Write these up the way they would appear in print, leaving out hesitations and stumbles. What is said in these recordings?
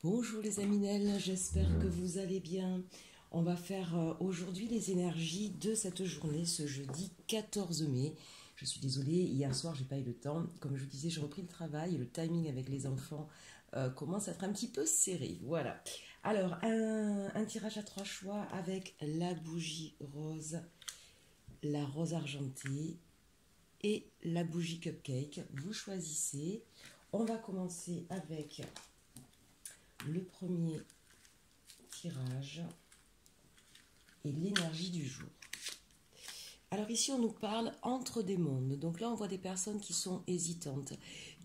Bonjour les Aminelles, j'espère que vous allez bien. On va faire aujourd'hui les énergies de cette journée, ce jeudi 14 mai. Je suis désolée, hier soir j'ai pas eu le temps. Comme je vous disais, j'ai repris le travail et le timing avec les enfants commence à être un petit peu serré. Voilà. Alors, un tirage à trois choix avec la bougie rose, la rose argentée et la bougie cupcake. Vous choisissez. On va commencer avec le premier tirage et l'énergie du jour. Alors ici, on nous parle entre des mondes. Donc là, on voit des personnes qui sont hésitantes,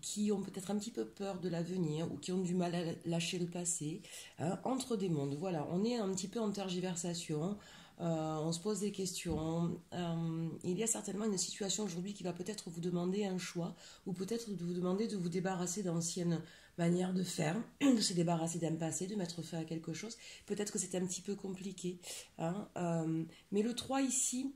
qui ont peut-être un petit peu peur de l'avenir ou qui ont du mal à lâcher le passé. Entre des mondes, voilà, on est un petit peu en tergiversation. On se pose des questions. Il y a certainement une situation aujourd'hui qui va peut-être vous demander un choix ou peut-être vous demander de vous débarrasser d'anciennes manières de faire, de se débarrasser d'un passé, de mettre fin à quelque chose. Peut-être que c'est un petit peu compliqué. Mais le 3 ici,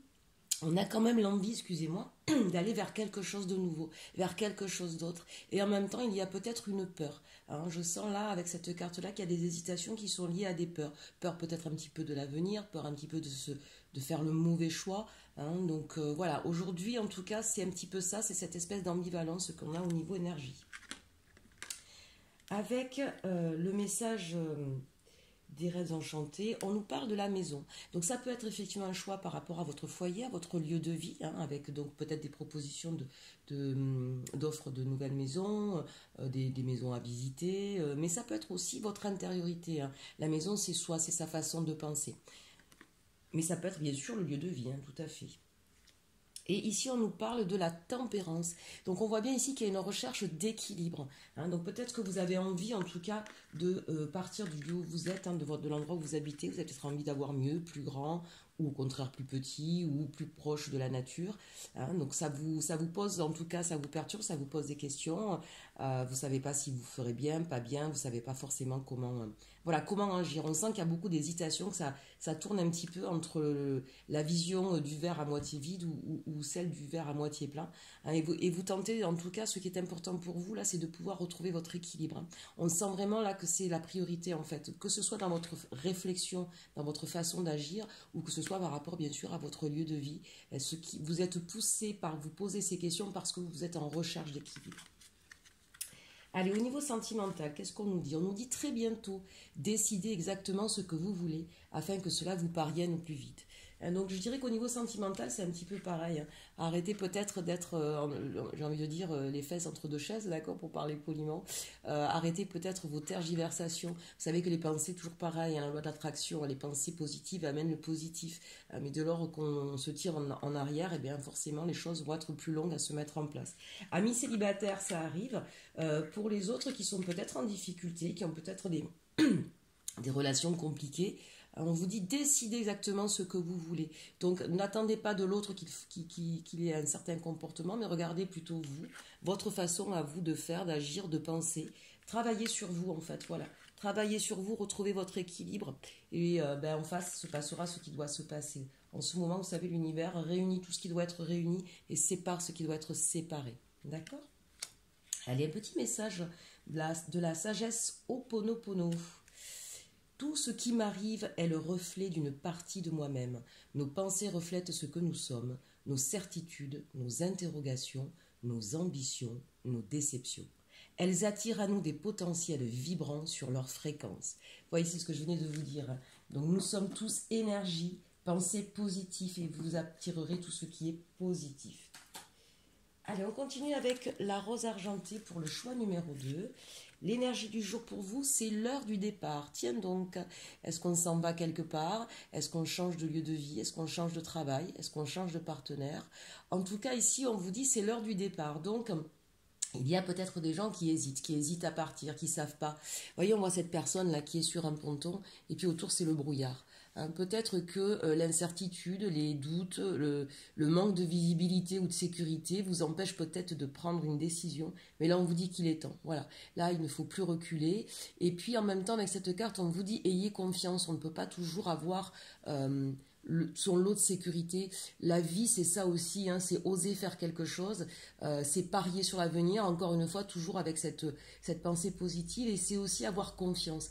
on a quand même l'envie, excusez-moi, d'aller vers quelque chose de nouveau, vers quelque chose d'autre. Et en même temps, il y a peut-être une peur. Je sens là, avec cette carte-là, qu'il y a des hésitations qui sont liées à des peurs. Peur peut-être un petit peu de l'avenir, peur un petit peu de faire le mauvais choix. Donc voilà, aujourd'hui, en tout cas, c'est un petit peu ça, c'est cette espèce d'ambivalence qu'on a au niveau énergie. Avec le message des rêves enchantés, on nous parle de la maison. Donc ça peut être effectivement un choix par rapport à votre foyer, à votre lieu de vie, avec donc peut-être des propositions d'offres de nouvelles maisons, des maisons à visiter, mais ça peut être aussi votre intériorité. La maison, c'est soi, c'est sa façon de penser. Mais ça peut être bien sûr le lieu de vie, tout à fait. Et ici, on nous parle de la tempérance. Donc, on voit bien ici qu'il y a une recherche d'équilibre. Donc, peut-être que vous avez envie, en tout cas, de partir du lieu où vous êtes, de l'endroit où vous habitez. Vous avez peut-être envie d'avoir mieux, plus grand, ou au contraire plus petit, ou plus proche de la nature. Donc, ça vous pose, en tout cas, ça vous perturbe, ça vous pose des questions. Vous ne savez pas si vous ferez bien, pas bien. Vous ne savez pas forcément comment agir. On sent qu'il y a beaucoup d'hésitation, que ça tourne un petit peu entre la vision du verre à moitié vide ou celle du verre à moitié plein. Et vous tentez, en tout cas, ce qui est important pour vous, là, c'est de pouvoir retrouver votre équilibre. On sent vraiment là que c'est la priorité, en fait, que ce soit dans votre réflexion, dans votre façon d'agir, ou que ce soit par rapport, bien sûr, à votre lieu de vie. Vous êtes poussé par vous poser ces questions parce que vous êtes en recherche d'équilibre. Allez, au niveau sentimental, qu'est-ce qu'on nous dit? On nous dit très bientôt, décidez exactement ce que vous voulez afin que cela vous parvienne plus vite. Donc je dirais qu'au niveau sentimental, c'est un petit peu pareil. Arrêtez peut-être d'être, j'ai envie de dire, les fesses entre deux chaises, d'accord, pour parler poliment. Arrêtez peut-être vos tergiversations. Vous savez que les pensées, toujours pareil, la loi de l'attraction, les pensées positives amènent le positif. Mais dès lors qu'on se tire en arrière, et bien forcément les choses vont être plus longues à se mettre en place. Amis célibataires, ça arrive. Pour les autres qui sont peut-être en difficulté, qui ont peut-être des relations compliquées, on vous dit décidez exactement ce que vous voulez. Donc n'attendez pas de l'autre qu'il ait un certain comportement, mais regardez plutôt vous, votre façon à vous de faire, d'agir, de penser. Travaillez sur vous en fait, voilà. Travaillez sur vous, retrouvez votre équilibre et en face se passera ce qui doit se passer. En ce moment, vous savez, l'univers réunit tout ce qui doit être réuni et sépare ce qui doit être séparé. D'accord ? Allez, un petit message de la sagesse Ho'oponopono. Tout ce qui m'arrive est le reflet d'une partie de moi-même. Nos pensées reflètent ce que nous sommes, nos certitudes, nos interrogations, nos ambitions, nos déceptions. Elles attirent à nous des potentiels vibrants sur leur fréquence. Vous voyez, c'est ce que je venais de vous dire. Donc nous sommes tous énergie, pensez positif et vous attirerez tout ce qui est positif. Allez, on continue avec la rose argentée pour le choix numéro 2. L'énergie du jour pour vous, c'est l'heure du départ. Tiens donc, est-ce qu'on s'en va quelque part? Est-ce qu'on change de lieu de vie? Est-ce qu'on change de travail? Est-ce qu'on change de partenaire? En tout cas, ici, on vous dit c'est l'heure du départ. Donc, il y a peut-être des gens qui hésitent à partir, qui ne savent pas. Vous voyez, on voit cette personne-là qui est sur un ponton, et puis autour, c'est le brouillard. Peut-être que l'incertitude, les doutes, le manque de visibilité ou de sécurité vous empêche peut-être de prendre une décision. Mais là, on vous dit qu'il est temps. Voilà. Là, il ne faut plus reculer. Et puis, en même temps, avec cette carte, on vous dit ayez confiance. On ne peut pas toujours avoir son lot de sécurité. La vie, c'est ça aussi, hein, c'est oser faire quelque chose, c'est parier sur l'avenir, encore une fois, toujours avec cette pensée positive, et c'est aussi avoir confiance.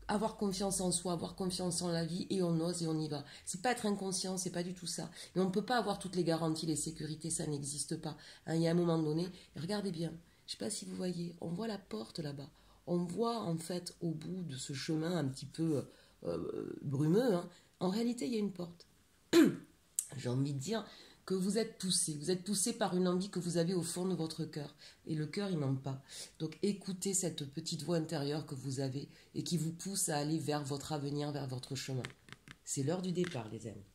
Avoir confiance en soi, avoir confiance en la vie, et on ose et on y va. C'est pas être inconscient, c'est pas du tout ça. Et on ne peut pas avoir toutes les garanties, les sécurités, ça n'existe pas. Hein, il y a un moment donné, regardez bien, je sais pas si vous voyez, on voit la porte là-bas. On voit en fait au bout de ce chemin un petit peu brumeux, hein, en réalité il y a une porte. J'ai envie de dire que vous êtes poussé par une envie que vous avez au fond de votre cœur. Et le cœur, il ment pas. Donc écoutez cette petite voix intérieure que vous avez et qui vous pousse à aller vers votre avenir, vers votre chemin. C'est l'heure du départ, les amis.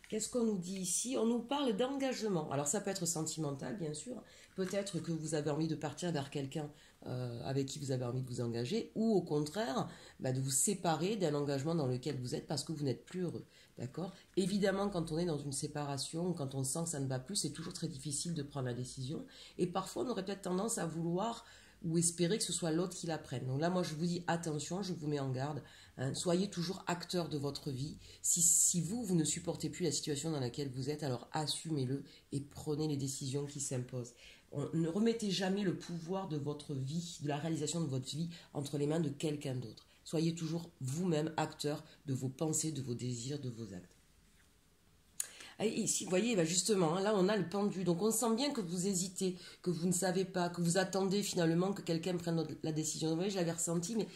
Qu'est-ce qu'on nous dit ici? On nous parle d'engagement. Alors ça peut être sentimental, bien sûr. Peut-être que vous avez envie de partir vers quelqu'un avec qui vous avez envie de vous engager, ou au contraire, de vous séparer d'un engagement dans lequel vous êtes parce que vous n'êtes plus heureux. D'accord? Évidemment, quand on est dans une séparation, quand on sent que ça ne va plus, c'est toujours très difficile de prendre la décision. Et parfois, on aurait peut-être tendance à vouloir ou espérer que ce soit l'autre qui la prenne. Donc là, moi, je vous dis attention, je vous mets en garde. Hein, soyez toujours acteur de votre vie. Si vous ne supportez plus la situation dans laquelle vous êtes, alors assumez-le et prenez les décisions qui s'imposent. Ne remettez jamais le pouvoir de votre vie, de la réalisation de votre vie, entre les mains de quelqu'un d'autre. Soyez toujours vous-même acteur de vos pensées, de vos désirs, de vos actes. Et ici, vous voyez, justement, là on a le pendu. Donc on sent bien que vous hésitez, que vous ne savez pas, que vous attendez finalement que quelqu'un prenne la décision. Vous voyez, je l'avais ressenti, mais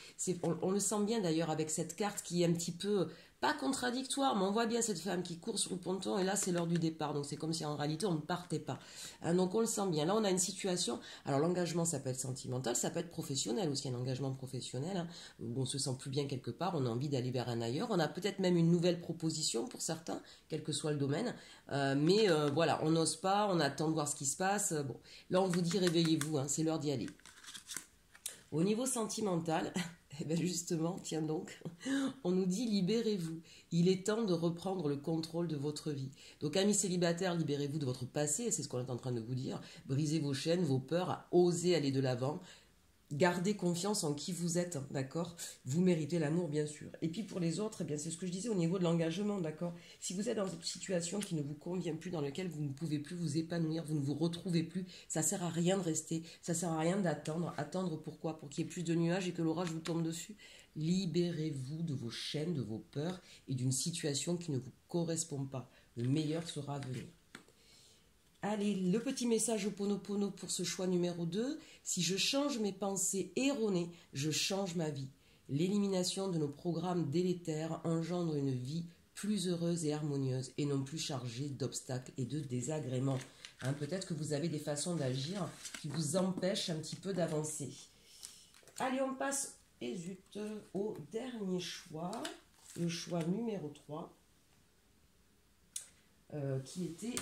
on le sent bien d'ailleurs avec cette carte qui est un petit peu, pas contradictoire, mais on voit bien cette femme qui court sur le ponton et là c'est l'heure du départ. Donc c'est comme si en réalité on ne partait pas. Hein, donc on le sent bien. Là on a une situation, alors l'engagement ça peut être sentimental, ça peut être professionnel aussi, un engagement professionnel, hein, où on se sent plus bien quelque part, on a envie d'aller vers un ailleurs. On a peut-être même une nouvelle proposition pour certains, quel que soit le domaine. Mais voilà, on n'ose pas, on attend de voir ce qui se passe. Bon, là, on vous dit réveillez-vous, hein, c'est l'heure d'y aller. Au niveau sentimental, eh bien justement, tiens donc, on nous dit libérez-vous. Il est temps de reprendre le contrôle de votre vie. Donc, amis célibataires, libérez-vous de votre passé, c'est ce qu'on est en train de vous dire. Brisez vos chaînes, vos peurs, osez aller de l'avant. Gardez confiance en qui vous êtes, d'accord? Vous méritez l'amour, bien sûr. Et puis pour les autres, eh bien c'est ce que je disais au niveau de l'engagement, d'accord? Si vous êtes dans une situation qui ne vous convient plus, dans laquelle vous ne pouvez plus vous épanouir, vous ne vous retrouvez plus, ça ne sert à rien de rester, ça ne sert à rien d'attendre. Attendre pourquoi? Pour qu'il y ait plus de nuages et que l'orage vous tombe dessus. Libérez-vous de vos chaînes, de vos peurs et d'une situation qui ne vous correspond pas. Le meilleur sera à venir. Allez, le petit message Ho'oponopono pour ce choix numéro 2. Si je change mes pensées erronées, je change ma vie. L'élimination de nos programmes délétères engendre une vie plus heureuse et harmonieuse et non plus chargée d'obstacles et de désagréments. Hein, peut-être que vous avez des façons d'agir qui vous empêchent un petit peu d'avancer. Allez, on passe au dernier choix, le choix numéro 3, qui était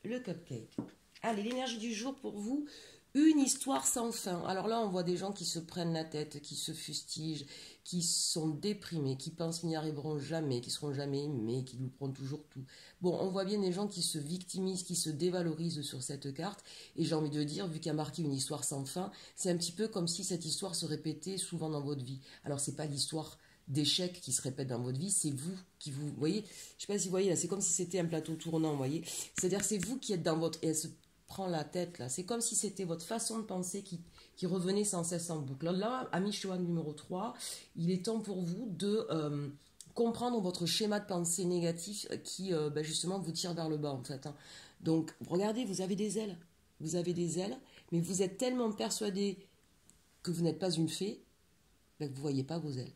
le cupcake. Allez, l'énergie du jour pour vous, une histoire sans fin. Alors là, on voit des gens qui se prennent la tête, qui se fustigent, qui sont déprimés, qui pensent qu'ils n'y arriveront jamais, qui seront jamais aimés, qui louperont toujours tout. Bon, on voit bien des gens qui se victimisent, qui se dévalorisent sur cette carte. Et j'ai envie de dire, vu qu'il y a marqué une histoire sans fin, c'est un petit peu comme si cette histoire se répétait souvent dans votre vie. Alors, c'est pas l'histoire d'échecs qui se répètent dans votre vie, c'est vous qui vous voyez, je ne sais pas si vous voyez là, c'est comme si c'était un plateau tournant, vous voyez, c'est-à-dire c'est vous qui êtes dans votre, et elle se prend la tête là, c'est comme si c'était votre façon de penser qui revenait sans cesse en boucle. Là, ami choix numéro 3, il est temps pour vous de comprendre votre schéma de pensée négatif qui justement vous tire vers le bas en fait. Hein. Donc regardez, vous avez des ailes, mais vous êtes tellement persuadé que vous n'êtes pas une fée que vous ne voyez pas vos ailes.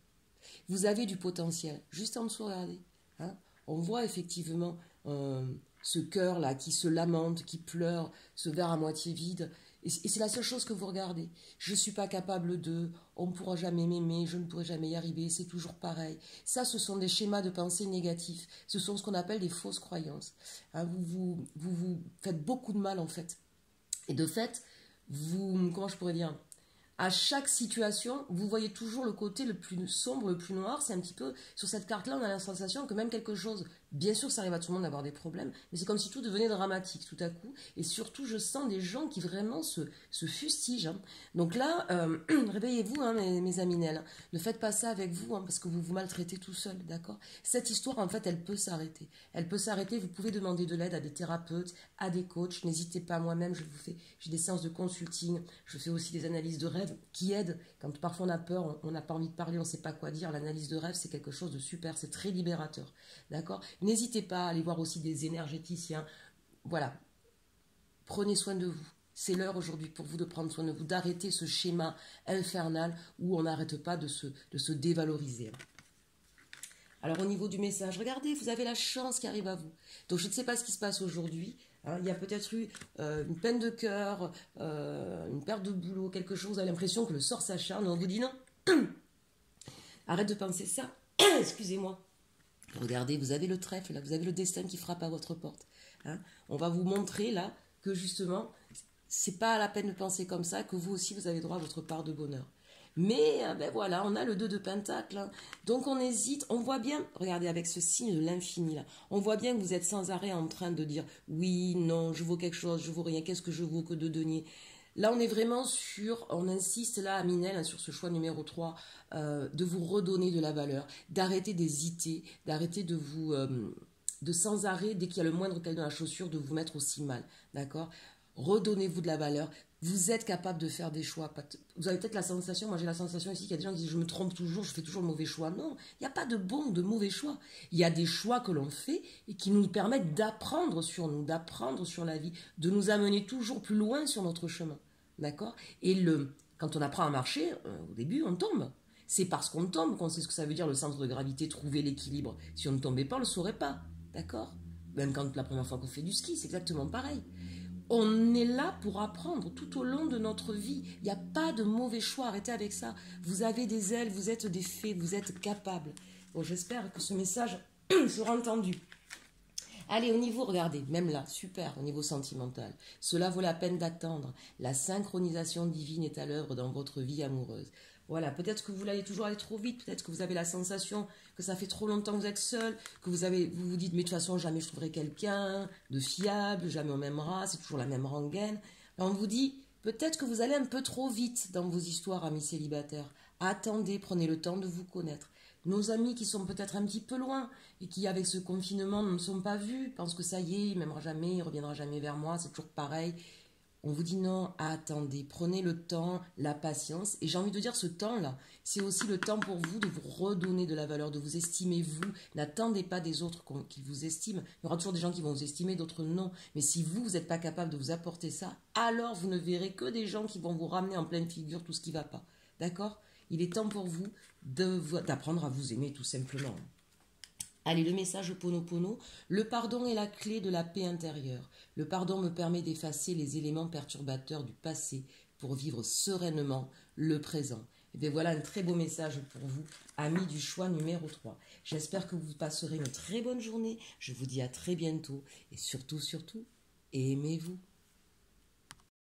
Vous avez du potentiel. Juste en dessous, regardez. Hein, on voit effectivement ce cœur-là qui se lamente, qui pleure, ce verre à moitié vide. Et c'est la seule chose que vous regardez. Je ne suis pas capable de, on ne pourra jamais m'aimer, je ne pourrai jamais y arriver, c'est toujours pareil. Ça, ce sont des schémas de pensée négatifs. Ce sont ce qu'on appelle des fausses croyances. Hein, vous faites beaucoup de mal, en fait. Et de fait, comment je pourrais dire ? À chaque situation, vous voyez toujours le côté le plus sombre, le plus noir. C'est un petit peu, sur cette carte-là, on a la sensation que même quelque chose Bien sûr, ça arrive à tout le monde d'avoir des problèmes, mais c'est comme si tout devenait dramatique tout à coup. Et surtout, je sens des gens qui vraiment se fustigent, hein. Donc là, réveillez-vous, hein, mes Aminelles. Ne faites pas ça avec vous, hein, parce que vous vous maltraitez tout seul, d'accord? Cette histoire, en fait, elle peut s'arrêter. Elle peut s'arrêter, vous pouvez demander de l'aide à des thérapeutes, à des coachs. N'hésitez pas, moi-même, j'ai des séances de consulting, je fais aussi des analyses de rêve qui aident. Quand parfois on a peur, on n'a pas envie de parler, on ne sait pas quoi dire, l'analyse de rêve, c'est quelque chose de super, c'est très libérateur, d'accord? N'hésitez pas à aller voir aussi des énergéticiens. Voilà, prenez soin de vous. C'est l'heure aujourd'hui pour vous de prendre soin de vous, d'arrêter ce schéma infernal où on n'arrête pas de se dévaloriser. Alors au niveau du message, regardez, vous avez la chance qui arrive à vous. Donc je ne sais pas ce qui se passe aujourd'hui. Hein, il y a peut-être eu une peine de cœur, une perte de boulot, quelque chose. Vous avez l'impression que le sort s'acharne. On vous dit non. Arrête de penser ça. Excusez-moi. Regardez, vous avez le trèfle, là, vous avez le destin qui frappe à votre porte. Hein. On va vous montrer là que justement, c'est pas à la peine de penser comme ça, que vous aussi vous avez droit à votre part de bonheur. Mais ben voilà, on a le 2 de Pentacle, hein. Donc on hésite, on voit bien, regardez avec ce signe de l'infini là, on voit bien que vous êtes sans arrêt en train de dire oui, non, je vaux quelque chose, je vaux rien, qu'est-ce que je vaux que de deniers. Là, on est vraiment sur, on insiste là, Aminel, hein, sur ce choix numéro 3, de vous redonner de la valeur, d'arrêter d'hésiter, d'arrêter de vous, de sans arrêt, dès qu'il y a le moindre caillou dans la chaussure, de vous mettre aussi mal, d'accord? Redonnez-vous de la valeur. Vous êtes capable de faire des choix. Vous avez peut-être la sensation, moi j'ai la sensation ici qu'il y a des gens qui disent je me trompe toujours, je fais toujours le mauvais choix. Non, il n'y a pas de bon ou de mauvais choix. Il y a des choix que l'on fait et qui nous permettent d'apprendre sur nous, d'apprendre sur la vie, de nous amener toujours plus loin sur notre chemin. D'accord? Et quand on apprend à marcher, au début, on tombe. C'est parce qu'on tombe qu'on sait ce que ça veut dire le centre de gravité, trouver l'équilibre. Si on ne tombait pas, on ne le saurait pas. D'accord? Même quand la première fois qu'on fait du ski, c'est exactement pareil. On est là pour apprendre tout au long de notre vie. Il n'y a pas de mauvais choix. Arrêtez avec ça. Vous avez des ailes, vous êtes des fées, vous êtes capables. Bon, j'espère que ce message sera entendu. Allez, au niveau, regardez, même là, super, au niveau sentimental. Cela vaut la peine d'attendre. La synchronisation divine est à l'œuvre dans votre vie amoureuse. Voilà, peut-être que vous allez toujours aller trop vite, peut-être que vous avez la sensation que ça fait trop longtemps que vous êtes seul, que vous vous dites, mais de toute façon, jamais je trouverai quelqu'un de fiable, jamais on m'aimera, c'est toujours la même rengaine. Là, on vous dit, peut-être que vous allez un peu trop vite dans vos histoires, amis célibataires. Attendez, prenez le temps de vous connaître. Nos amis qui sont peut-être un petit peu loin et qui, avec ce confinement, ne me sont pas vus, pensent que ça y est, il m'aimera jamais, il reviendra jamais vers moi, c'est toujours pareil. On vous dit non, attendez, prenez le temps, la patience. Et j'ai envie de dire, ce temps-là, c'est aussi le temps pour vous de vous redonner de la valeur, de vous estimer vous. N'attendez pas des autres qui vous estiment. Il y aura toujours des gens qui vont vous estimer, d'autres non. Mais si vous n'êtes pas capable de vous apporter ça, alors vous ne verrez que des gens qui vont vous ramener en pleine figure tout ce qui ne va pas. D'accord? Il est temps pour vous d'apprendre à vous aimer tout simplement. Allez, le message Ho'oponopono. Le pardon est la clé de la paix intérieure. Le pardon me permet d'effacer les éléments perturbateurs du passé pour vivre sereinement le présent. Et bien voilà un très beau message pour vous, amis du choix numéro 3. J'espère que vous passerez une très bonne journée. Je vous dis à très bientôt. Et surtout, surtout, aimez-vous.